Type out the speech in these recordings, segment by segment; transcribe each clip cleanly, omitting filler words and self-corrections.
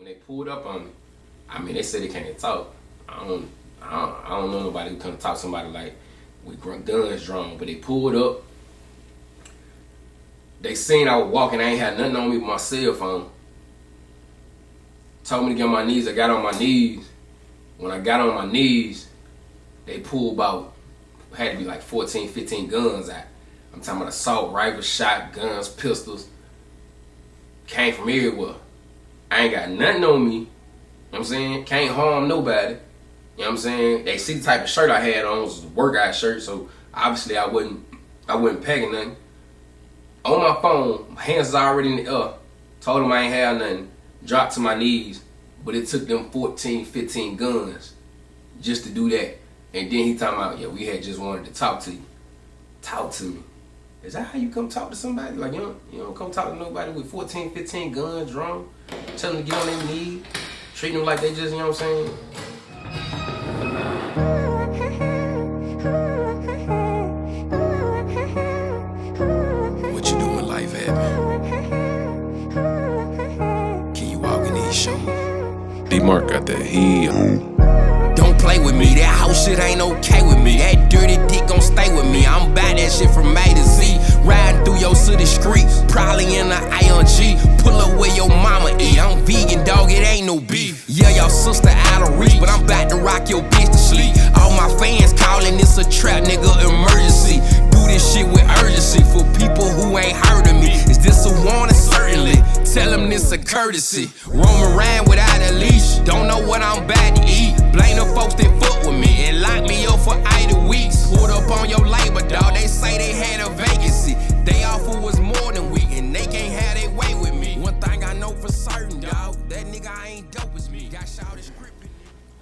they pulled up on me, I mean, they said they can't talk. I don't know nobody who can talk to somebody like with guns drawn, but they pulled up. They seen I was walking, I ain't had nothing on me but my cell phone. Told me to get on my knees, I got on my knees. When I got on my knees, they pulled about, had to be like 14, 15 guns out. I'm talking about assault rifles, shotguns, pistols. Came from everywhere. I ain't got nothing on me. You know what I'm saying? Can't harm nobody. You know what I'm saying? They see the type of shirt I had on, it was a workout shirt, so obviously I wasn't packing nothing. On my phone, my hands was already in the air. Told them I ain't have nothing. Dropped to my knees. But it took them 14, 15 guns just to do that. And then he talking about, yeah, we had just wanted to talk to you. Talk to me. Is that how you come talk to somebody? Like, you don't come talk to nobody with 14, 15 guns drawn. Tell them to get on their knees. Treat them like they just, you know what I'm saying? What you do when life happens? Can you walk in these shoes? D-Mark got that heel. Don't play with me, that house shit ain't okay with me. That dirty dick gon' stay with me. I'm bout that shit from A to Z. Riding through your city streets, probably in the AMG. Pull up where your mama eat. I'm vegan, dog, it ain't no beef. Yeah, your sister out of reach, but I'm bout to rock your bitch to sleep. All my fans calling this a trap, nigga, emergency. Do this shit with urgency for people who ain't heard of me. Is this a warning? Certainly. Tell them this a courtesy. Roam around without a leash. Don't know what I'm about to eat. Blame the folks that fuck with me and lock me up for 80 weeks. Pulled up on your labor, dog. They say they had a vacancy. They offer was more than weak, and they can't have their way with me. One thing I know for certain, dog, that nigga I ain't dope as me. Got shouted scripted.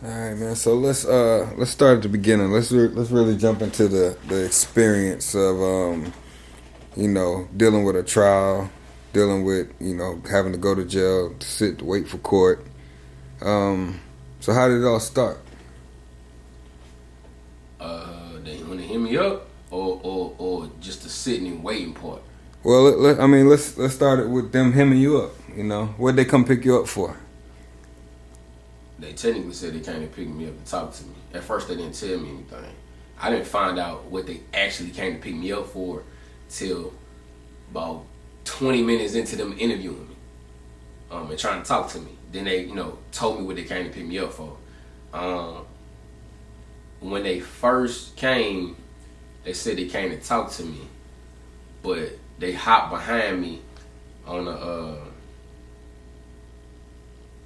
All right, man. So let's start at the beginning. Let's really jump into the experience of dealing with a trial, dealing with having to go to jail, to sit, to wait for court. So how did it all start? When they hit me up, or just the sitting and waiting part. Well, let's start it with them hemming you up. What'd they come pick you up for? They technically said they came to pick me up to talk to me. At first, they didn't tell me anything. I didn't find out what they actually came to pick me up for till about 20 minutes into them interviewing me, and trying to talk to me. Then they, told me what they came to pick me up for. When they first came, they said they came to talk to me, but they hopped behind me on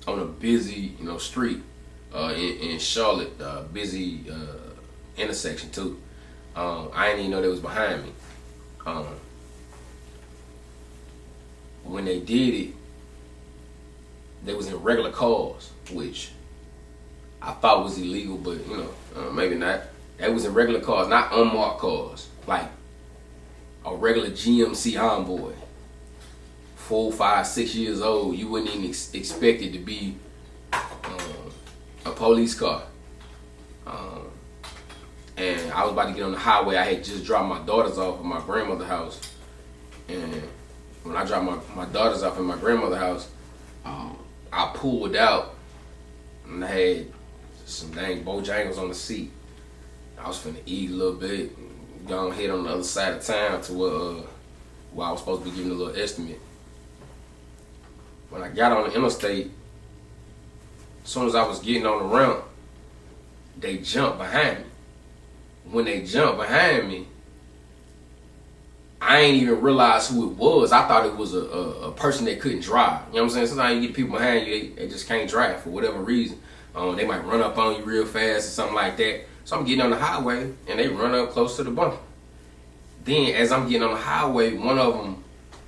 a busy, street in Charlotte, busy intersection too. I didn't even know they was behind me. When they did it, they was in regular cars, which I thought was illegal, but maybe not. They was in regular cars, not unmarked cars, like a regular GMC Envoy, 4, 5, 6 years old. You wouldn't even expect it to be a police car. And I was about to get on the highway. I had just dropped my daughters off at my grandmother's house, and when I dropped my daughters off at my grandmother's house, I pulled out and I had some dang Bojangles on the seat. I was finna eat a little bit, go ahead on the other side of town to where I was supposed to be giving a little estimate. When I got on the interstate, as soon as I was getting on the ramp, they jumped behind me. When they jumped behind me, I ain't even realize who it was. I thought it was a person that couldn't drive. You know what I'm saying? Sometimes you get people behind you, they just can't drive for whatever reason. They might run up on you real fast or something like that. So I'm getting on the highway, and they run up close to the bumper. Then as I'm getting on the highway, one of them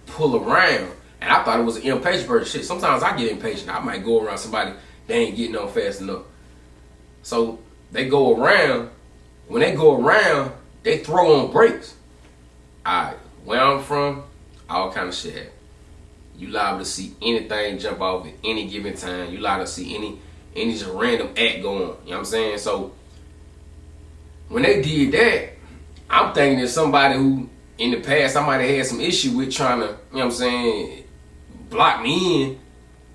pull around, and I thought it was an impatient person. Shit, sometimes I get impatient. I might go around somebody, they ain't getting on fast enough. So they go around. When they go around, they throw on brakes. Alright, where I'm from, all kind of shit happen. You liable to see anything jump off at any given time. You liable to see any just random act going on. You know what I'm saying? So when they did that, I'm thinking that somebody who in the past I might have had some issue with trying to, you know what I'm saying, block me in.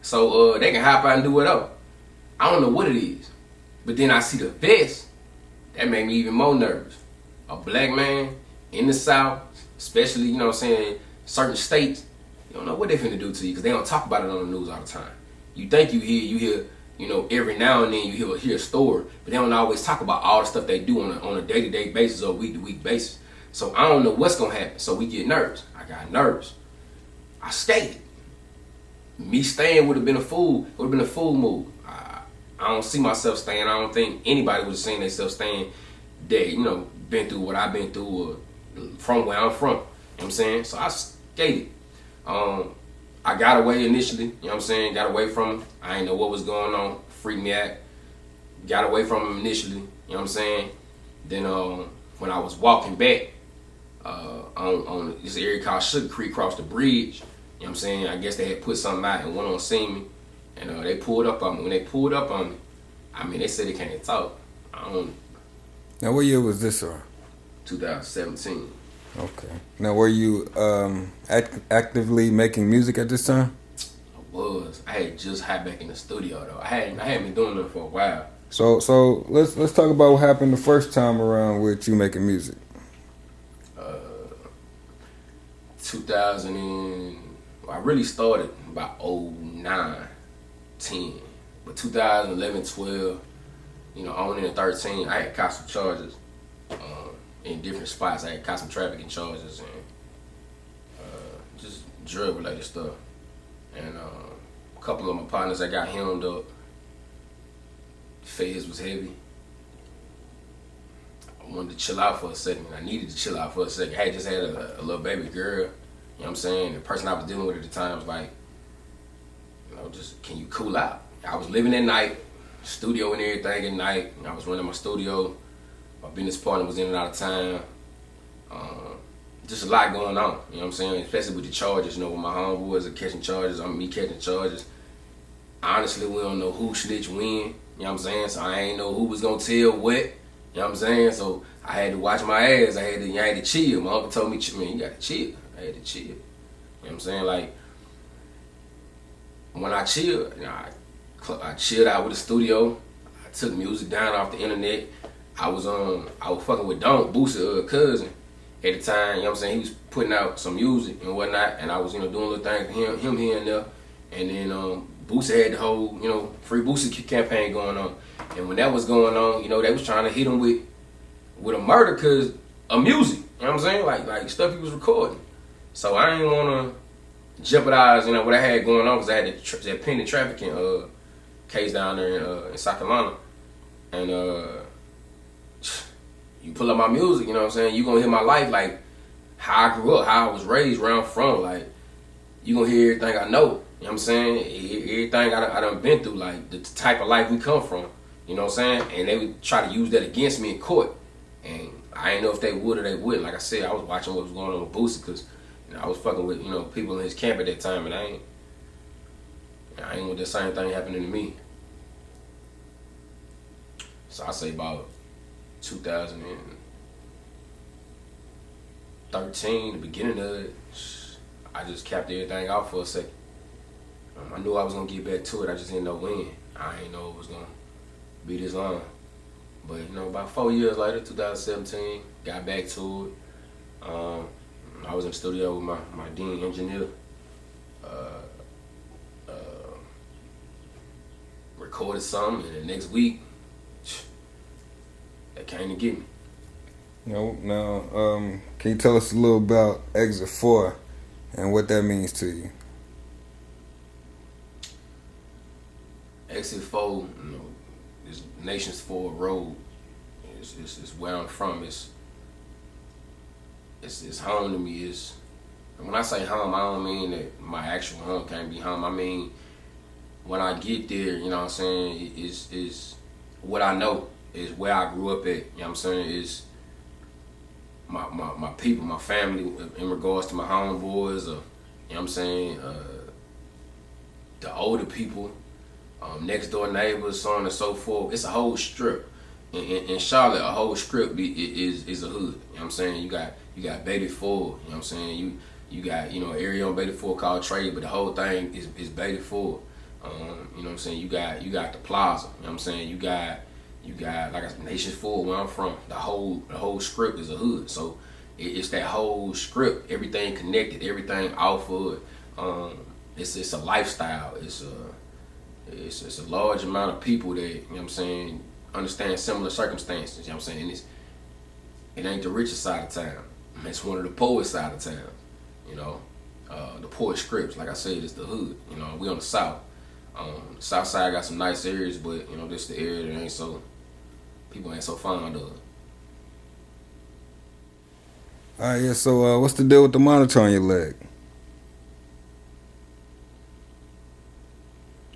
So they can hop out and do whatever. I don't know what it is. But then I see the vest. That made me even more nervous. A black man in the South, especially, you know what I'm saying, certain states, you don't know what they're finna do to you because they don't talk about it on the news all the time. You think you hear, you know, every now and then you hear a story, but they don't always talk about all the stuff they do on a day-to-day basis or week-to-week basis. So I don't know what's gonna happen. So we get nervous. I got nervous. I stayed. Me staying would have been a fool move. I don't see myself staying. I don't think anybody would have seen themselves staying that, you know, been through what I've been through or from where I'm from. You know what I'm saying? So I skated. I got away initially, you know what I'm saying? Got away from him. I didn't know what was going on. Freaked me out. Got away from him initially, you know what I'm saying? Then when I was walking back on this area called Sugar Creek, across the bridge, you know what I'm saying? I guess they had put something out and went on seen me. And they pulled up on me. When they pulled up on me, I mean, they said they can't talk. Now, what year was this, sir? 2017. Okay. Now, were you actively making music at this time? I was. I had just hopped back in the studio though. I hadn't been doing it for a while. So let's talk about what happened the first time around with you making music. 2000 I really started about 09, 10, but 2011, 12, you know, on in 13, I had caught some charges in different spots. I had caught some trafficking charges and just drug related stuff. And a couple of my partners that got hemmed up. Feds was heavy. I wanted to chill out for a second. I needed to chill out for a second. I had just had a little baby girl. You know what I'm saying? The person I was dealing with at the time was like, you know, just, can you cool out? I was living at night, studio and everything at night. I was running my studio. My business partner was in and out of town. Just a lot going on, you know what I'm saying? Especially with the charges, you know, with my homeboys are catching charges, me catching charges. Honestly, we don't know who snitched when, you know what I'm saying? So I ain't know who was gonna tell what, you know what I'm saying? So I had to watch my ass, I had to chill. My uncle told me, man, you gotta chill. I had to chill, you know what I'm saying? Like, when I chilled, you know, I chilled out with the studio. I took music down off the internet. I was fucking with Don, Boosie's cousin at the time, you know what I'm saying? He was putting out some music and whatnot, and I was, you know, doing little things for him here and there. And then Boosie had the whole, you know, Free Boosie campaign going on. And when that was going on, you know, they was trying to hit him with a murder because of music, you know what I'm saying? Like stuff he was recording. So I didn't want to jeopardize, you know, what I had going on because I had that pending trafficking case down there in South Carolina. And you pull up my music, you know what I'm saying? You gonna hear my life, like how I grew up, how I was raised, where I'm from. Like, you gonna hear everything I know, you know what I'm saying? Everything I done been through, like the type of life we come from, you know what I'm saying? And they would try to use that against me in court. And I didn't know if they would or they wouldn't. Like I said, I was watching what was going on with Boosie because, you know, I was fucking with, you know, people in his camp at that time, and I ain't want the same thing happening to me. So I say about 2013, the beginning of it, I just capped everything out for a second. I knew I was gonna get back to it, I just didn't know when. I didn't know it was gonna be this long. But, you know, about 4 years later, 2017, got back to it. I was in the studio with my dean engineer. Recorded something, and the next week, they came to get me. Now, can you tell us a little about Exit 4 and what that means to you? Exit 4, you know, is Nations Ford Road. It's where I'm from. It's home to me. When I say home, I don't mean that my actual home can't be home. I mean, when I get there, you know what I'm saying, is what I know, is where I grew up at, you know what I'm saying, is my people, my family, in regards to my homeboys, you know what I'm saying, the older people, next door neighbors, so on and so forth. It's a whole strip. In Charlotte, a whole strip is a hood, you know what I'm saying. You got Beatty Ford, you know what I'm saying. You got, you know, an area on Beatty Ford called Trade, but the whole thing is Beatty Ford. You know what I'm saying? You got the plaza. You know what I'm saying? You got like I said, Nation Full, where I'm from. The whole script is a hood. So it's that whole script, everything connected, everything off of it. It's a lifestyle. It's a large amount of people that, you know what I'm saying, understand similar circumstances. You know what I'm saying? It ain't the richest side of town. It's one of the poorest side of town. You know, the poorest scripts, like I said, is the hood. You know, we on the south. The south side got some nice areas, but you know, this the area that people ain't so fond of. All right, yeah. So, what's the deal with the monitor on your leg?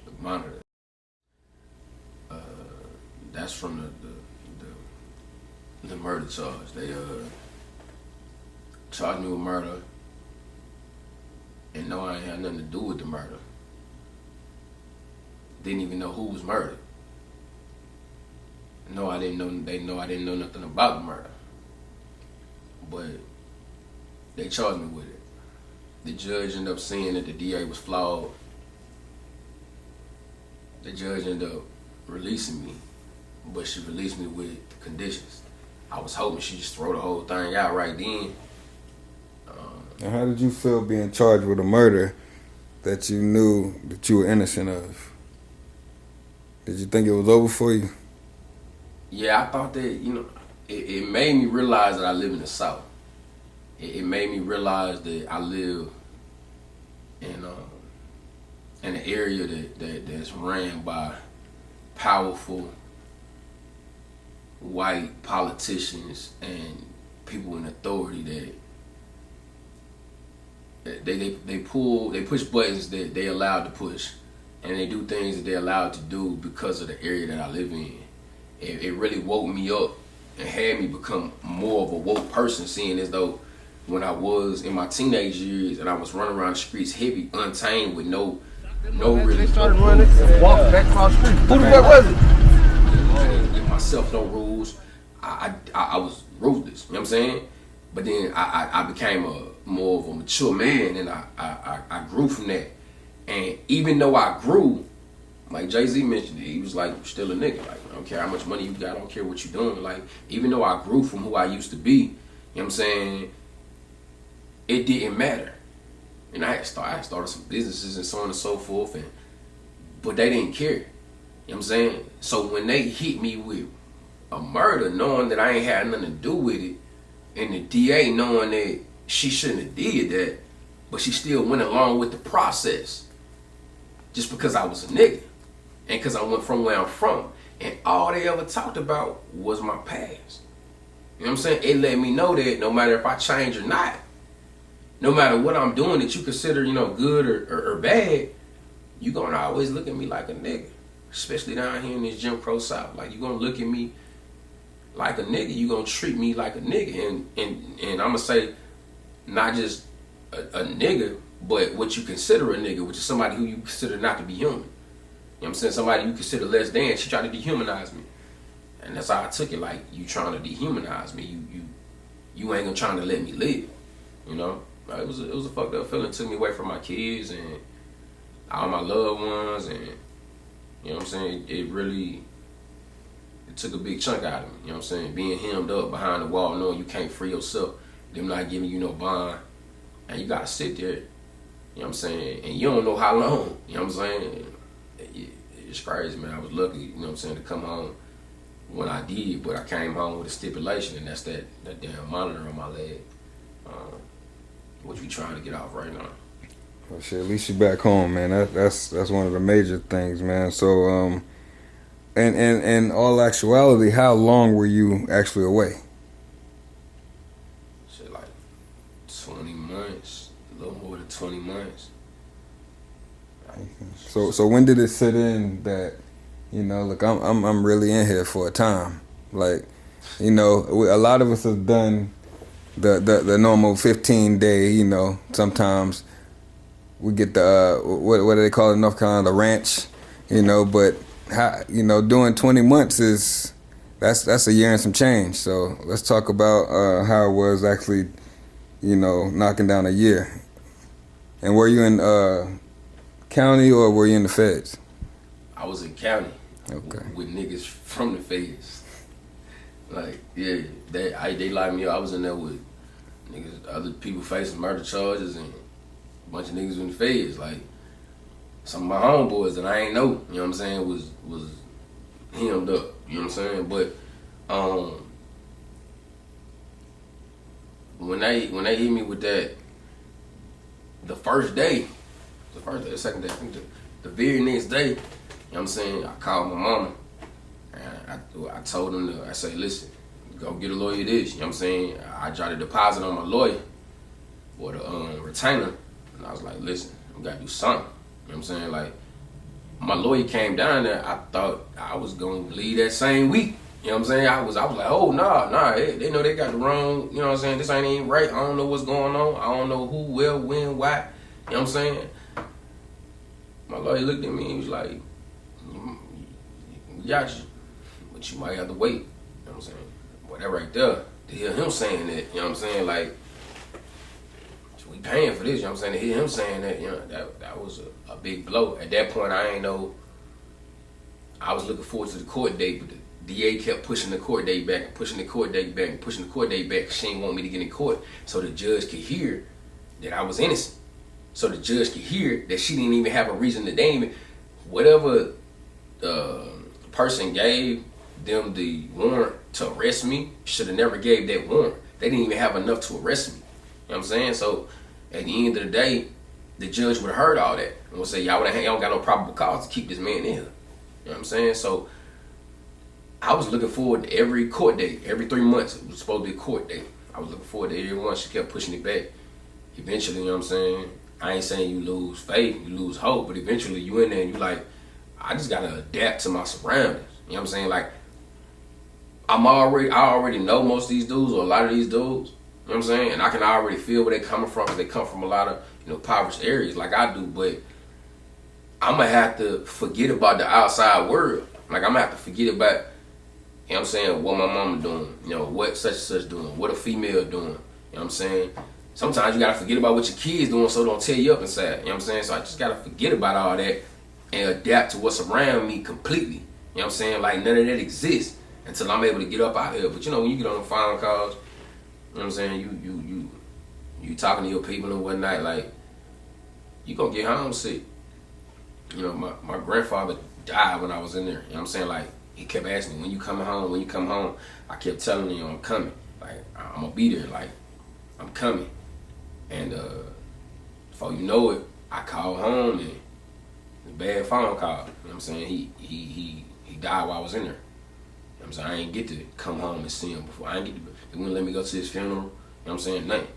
The monitor. That's from the murder charge. They charged me with murder, and no, I ain't had nothing to do with the murder. Didn't even know who was murdered. No, I didn't know. They know I didn't know nothing about the murder, but they charged me with it. The judge ended up saying that the DA was flawed. The judge ended up releasing me, but she released me with conditions. I was hoping she'd just throw the whole thing out right then. And how did you feel being charged with a murder that you knew that you were innocent of? Did you think it was over for you? Yeah, I thought that, you know, it made me realize that I live in the South. It made me realize that I live in an area that's ran by powerful white politicians and people in authority that they push buttons that they allowed to push, and they do things that they're allowed to do because of the area that I live in. It really woke me up and had me become more of a woke person, seeing as though when I was in my teenage years and I was running around the streets heavy, untamed with no really. They started running, walking back across the street. Who the fuck was it? Give myself no rules. I was ruthless, you know what I'm saying? But then I became more of a mature man, and I grew from that. And even though I grew, like Jay-Z mentioned it, he was like, "You're still a nigga. Like, I don't care how much money you got, I don't care what you're doing." Like, even though I grew from who I used to be, you know what I'm saying, it didn't matter. And I started some businesses and so on and so forth, but they didn't care. You know what I'm saying? So when they hit me with a murder, knowing that I ain't had nothing to do with it, and the DA knowing that she shouldn't have did that, but she still went along with the process just because I was a nigga and because I went from where I'm from, and all they ever talked about was my past. You know what I'm saying? It let me know that no matter if I change or not, no matter what I'm doing that you consider, you know, good or bad, you gonna always look at me like a nigga, especially down here in this Jim Crow South. Like, you gonna look at me like a nigga, you gonna treat me like a nigga, and I'm gonna say not just a nigga, but what you consider a nigga, which is somebody who you consider not to be human. You know what I'm saying? Somebody you consider less than. She tried to dehumanize me, and that's how I took it. Like, you trying to dehumanize me, you ain't gonna trying to let me live. You know, it was a fucked up feeling. It took me away from my kids and all my loved ones, and you know what I'm saying. It took a big chunk out of me. You know what I'm saying? Being hemmed up behind the wall, knowing you can't free yourself, them not giving you no bond, and you gotta sit there. You know what I'm saying? And you don't know how long. You know what I'm saying? It's crazy, man. I was lucky, you know what I'm saying, to come home when I did, but I came home with a stipulation, and that's that damn monitor on my leg, which we trying to get off right now. Well, shit, at least you back home, man. That's one of the major things, man. So, in all actuality, how long were you actually away? Shit, like 20 months, a little more than 20 months. So when did it sit in that, you know, look, I'm really in here for a time? Like, you know, a lot of us have done the normal 15-day, you know, sometimes we get the, what do they call it in North Carolina, the ranch, you know, but, how, you know, doing 20 months that's a year and some change. So let's talk about how it was actually, you know, knocking down a year. And were you in County, or were you in the feds? I was in county. Okay. With niggas from the feds. Like, yeah, they locked me up. I was in there with niggas, other people facing murder charges, and a bunch of niggas in the feds. Like, some of my homeboys that I ain't know, you know what I'm saying, was hemmed up, you know what I'm saying? But when they hit me with that, the second day, I think the very next day, you know what I'm saying, I called my mama, and I told them, I say, listen, go get a lawyer this, you know what I'm saying? I tried to deposit on my lawyer, or the retainer, and I was like, listen, we gotta do something, you know what I'm saying? Like, my lawyer came down there, I thought I was gonna leave that same week, you know what I'm saying? I was like, oh, nah, they know they got the wrong, you know what I'm saying? This ain't even right, I don't know what's going on, I don't know who, where, when, why, you know what I'm saying? My lawyer looked at me and he was like, we got you, but you might have to wait, you know what I'm saying? Boy, that right there, to hear him saying that, you know what I'm saying? Like, we paying for this, you know what I'm saying? To hear him saying that, you know, that was a big blow. At that point, I ain't know, I was looking forward to the court date, but the DA kept pushing the court date back and pushing the court date back and pushing the court date back. She didn't want me to get in court so the judge could hear that I was innocent. So the judge could hear that she didn't even have a reason to name it. Whatever person gave them the warrant to arrest me should have never gave that warrant. They didn't even have enough to arrest me. You know what I'm saying? So at the end of the day, the judge would have heard all that and would say, y'all don't got no probable cause to keep this man in here. You know what I'm saying? So I was looking forward to every court date. Every 3 months, it was supposed to be a court date. I was looking forward to every one. She kept pushing it back. Eventually, you know what I'm saying? I ain't saying you lose faith, you lose hope, but eventually you in there and you like, I just gotta adapt to my surroundings. You know what I'm saying? Like, I already know most of these dudes, or a lot of these dudes. You know what I'm saying? And I can already feel where they coming from, because they come from a lot of, you know, impoverished areas like I do. But I'm gonna have to forget about the outside world. Like, I'm gonna have to forget about, you know what I'm saying, what my mama doing, you know, what such and such doing, what a female doing. You know what I'm saying? Sometimes you gotta forget about what your kids doing so don't tear you up inside. You know what I'm saying? So I just gotta forget about all that and adapt to what's around me completely. You know what I'm saying? Like, none of that exists until I'm able to get up out here. But you know, when you get on the phone calls, you know what I'm saying, you talking to your people and whatnot, like, you gonna get homesick. You know, my grandfather died when I was in there. You know what I'm saying? Like, he kept asking me, when you coming home, when you come home? I kept telling him, I'm coming. Like, I'm gonna be there. Like, I'm coming. And before you know it, I called home and a bad phone call. You know what I'm saying? He died while I was in there. You know what I'm saying? I ain't get to come home and see him before. They wouldn't let me go to his funeral. You know what I'm saying? Nothing.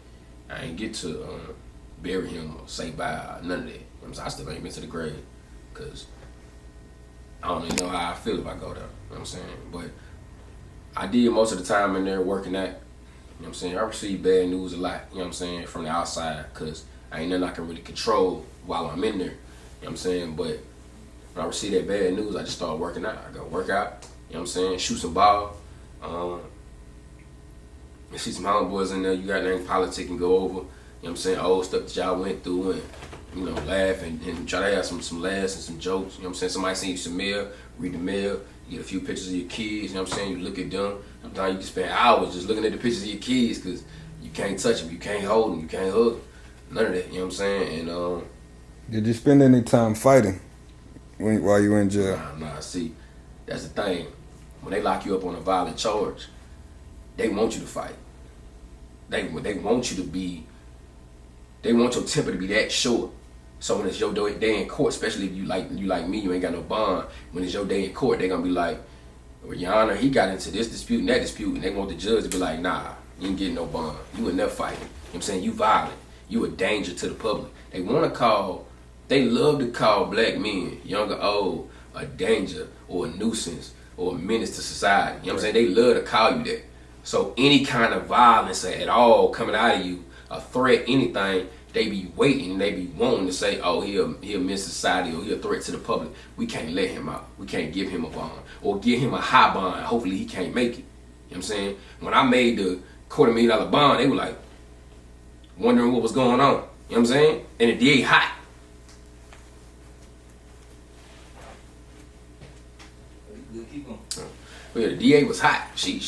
I ain't get to bury him or say bye, none of that. You know what I'm saying? I still ain't been to the grave, because I don't even know how I feel if I go there. You know what I'm saying? But I did most of the time in there working at, you know what I'm saying? I receive bad news a lot, you know what I'm saying, from the outside, because I ain't nothing I can really control while I'm in there, you know what I'm saying? But when I receive that bad news, I just start working out. I go work out, you know what I'm saying, shoot some ball, see some homeboys in there, you got names politic and go over, you know what I'm saying, old stuff that y'all went through, and, you know, laugh and try to have some laughs and some jokes, you know what I'm saying? Somebody send you some mail, read the mail, you get a few pictures of your kids, you know what I'm saying, you look at them. Sometimes you can spend hours just looking at the pictures of your kids, because you can't touch them, you can't hold them, you can't hug them, none of that, you know what I'm saying? And did you spend any time fighting while you were in jail? Nah, see, that's the thing. When they lock you up on a violent charge, they want you to fight. They want you to be, they want your temper to be that short. So when it's your day in court, especially if you like me, you ain't got no bond. When it's your day in court, they gonna be like, well, Your Honor, he got into this dispute and that dispute, and they want the judge to be like, nah, you ain't getting no bond. You in there fighting. You know what I'm saying? You violent. You a danger to the public. They love to call black men, young or old, a danger or a nuisance or a menace to society. You know what I'm saying? They love to call you that. So any kind of violence at all coming out of you, a threat, anything, they be waiting and they be wanting to say, oh, he'll miss society, or he'll a threat to the public. We can't let him out. We can't give him a bond, or give him a high bond. Hopefully he can't make it. You know what I'm saying? When I made the $250,000 bond, they were like wondering what was going on. You know what I'm saying? And the DA hot. Keep going. But yeah, the DA was hot. She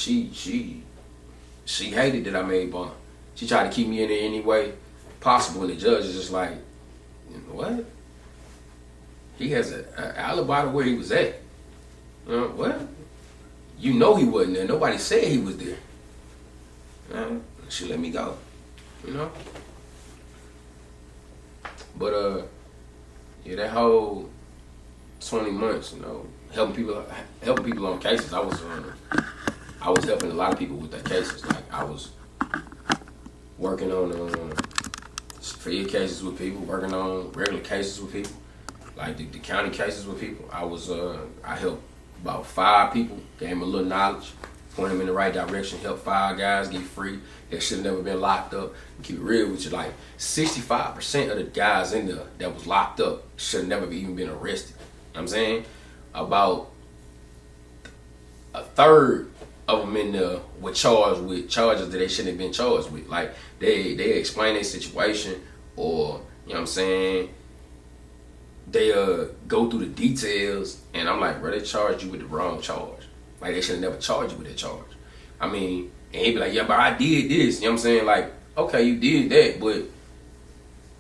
hated that I made bond. She tried to keep me in there any way possible, and the judge is just like, what? He has an alibi to where he was at. What? You know he wasn't there. Nobody said he was there. She let me go. But yeah, that whole 20 months, helping people on cases. I was helping a lot of people with their cases. Like I was working on fair cases with people, working on regular cases with people, like the county cases with people. I helped about 5 people, gave them a little knowledge, point them in the right direction, help 5 guys get free that should have never been locked up. Keep it real with you, like 65% of the guys in there that was locked up should have never even been arrested. You know what I'm saying? About a third of them in there were charged with charges that they shouldn't have been charged with. Like they explain their situation, or you know what I'm saying, they go through the details, and I'm like, bro, they charged you with the wrong charge. Like they should have never charged you with that charge. I mean, and he'd be like, yeah, but I did this. You know what I'm saying? Like, okay, you did that, but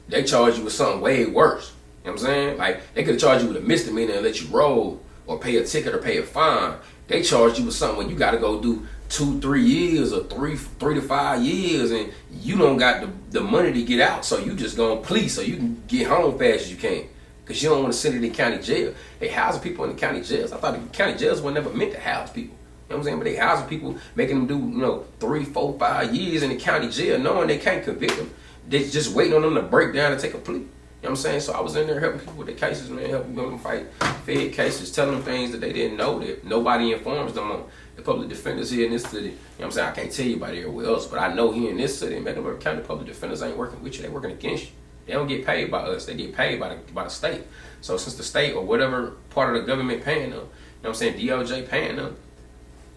they charged you with something way worse. You know what I'm saying? Like, they could have charged you with a misdemeanor and let you roll, or pay a ticket or pay a fine. They charged you with something where you got to go do 2-3 years, or 3 to 5 years, and you don't got the money to get out, so you just gonna plea so you can get home fast as you can, because you don't want to send it in county jail. They housing people in the county jails. I thought the county jails were never meant to house people. You know what I'm saying? But they housing people, making them do 3, 4, 5 years in the county jail, knowing they can't convict them. They just waiting on them to break down and take a plea. You know what I'm saying? So I was in there helping people with their cases, man, helping them fight fed cases, telling them things that they didn't know, that nobody informs them on. The public defenders here in this city, you know what I'm saying? I can't tell you about everywhere else, but I know here in this city, in Mecklenburg County, public defenders ain't working with you, they working against you. They don't get paid by us, they get paid by the state. So since the state or whatever part of the government paying them, you know what I'm saying, DOJ paying them,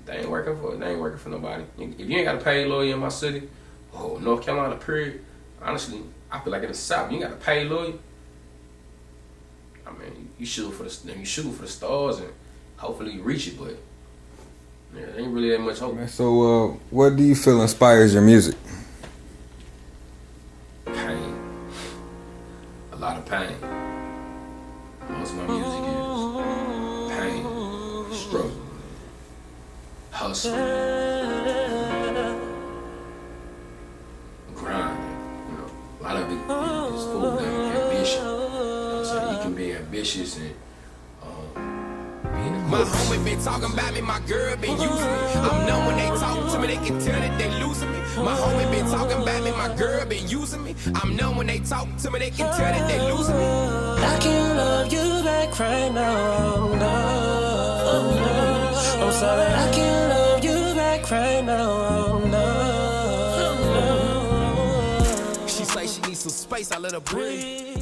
they ain't working for nobody. If you ain't got a paid lawyer in my city, or North Carolina, period, honestly, I feel like in the South, you ain't got a paid lawyer. I mean, you shoot for the stars, and hopefully you reach it, but yeah, there ain't really that much hope. So, what do you feel inspires your music? Pain. A lot of pain. Most of my music is pain, struggle, hustle, grind. A lot of it is full of ambition. You know what I'm saying? You can be ambitious and my homie been talking about me, my girl been using me. I'm known when they talk to me, they can tell that they losing me. My homie been talking about me, my girl been using me. I'm known when they talk to me, they can tell that they losing me. I can't love you back right now, no. I'm sorry, I can't love you back right now, no. She say she needs some space, I let her breathe.